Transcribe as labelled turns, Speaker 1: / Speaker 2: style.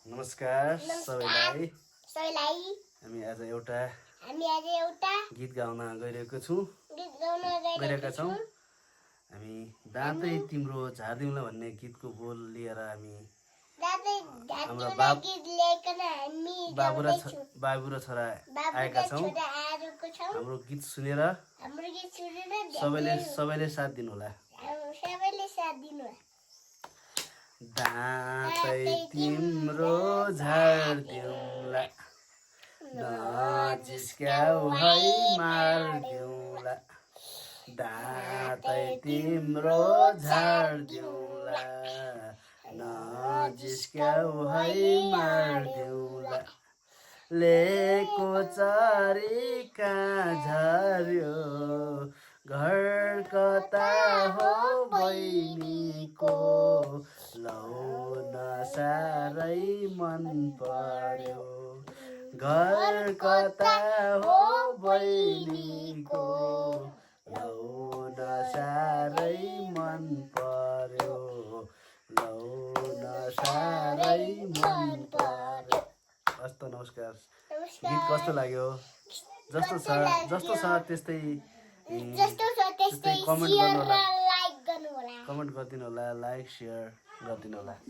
Speaker 1: नमस्कार सबैलाई हामी आज एउटा गीत गाउन गइरहेका छौँ हामी दाँतै तिम्रो झार्दिउँला भन्ने गीतको बोल लिएर हामी हाम्रो बाबु र छोरा आएका छौँ हाम्रो गीत सुनेर सबैले साथ दिनुहोला दाँतै तिम्रो झार्दिउँला नजिस्क्याउ है मार्दिउँला दाँतै तिम्रो झार्दिउँला नजिस्क्याउ है मार्दिउँला लेको चरी कहाँ झर्यो घर कता हो बहिनीको लाउन साह्रै मन पर्यो घर कता हो बहिनीको लाउन साह्रै मन पर्यो लाउन साह्रै मन पर्यो। हस्त नमस्कार। गीत कस्तो लाग्यो? जस्तो छ त्यस्तै कमेन्ट गरिदिनु होला, लाइक सेयर गरिदिनु होला।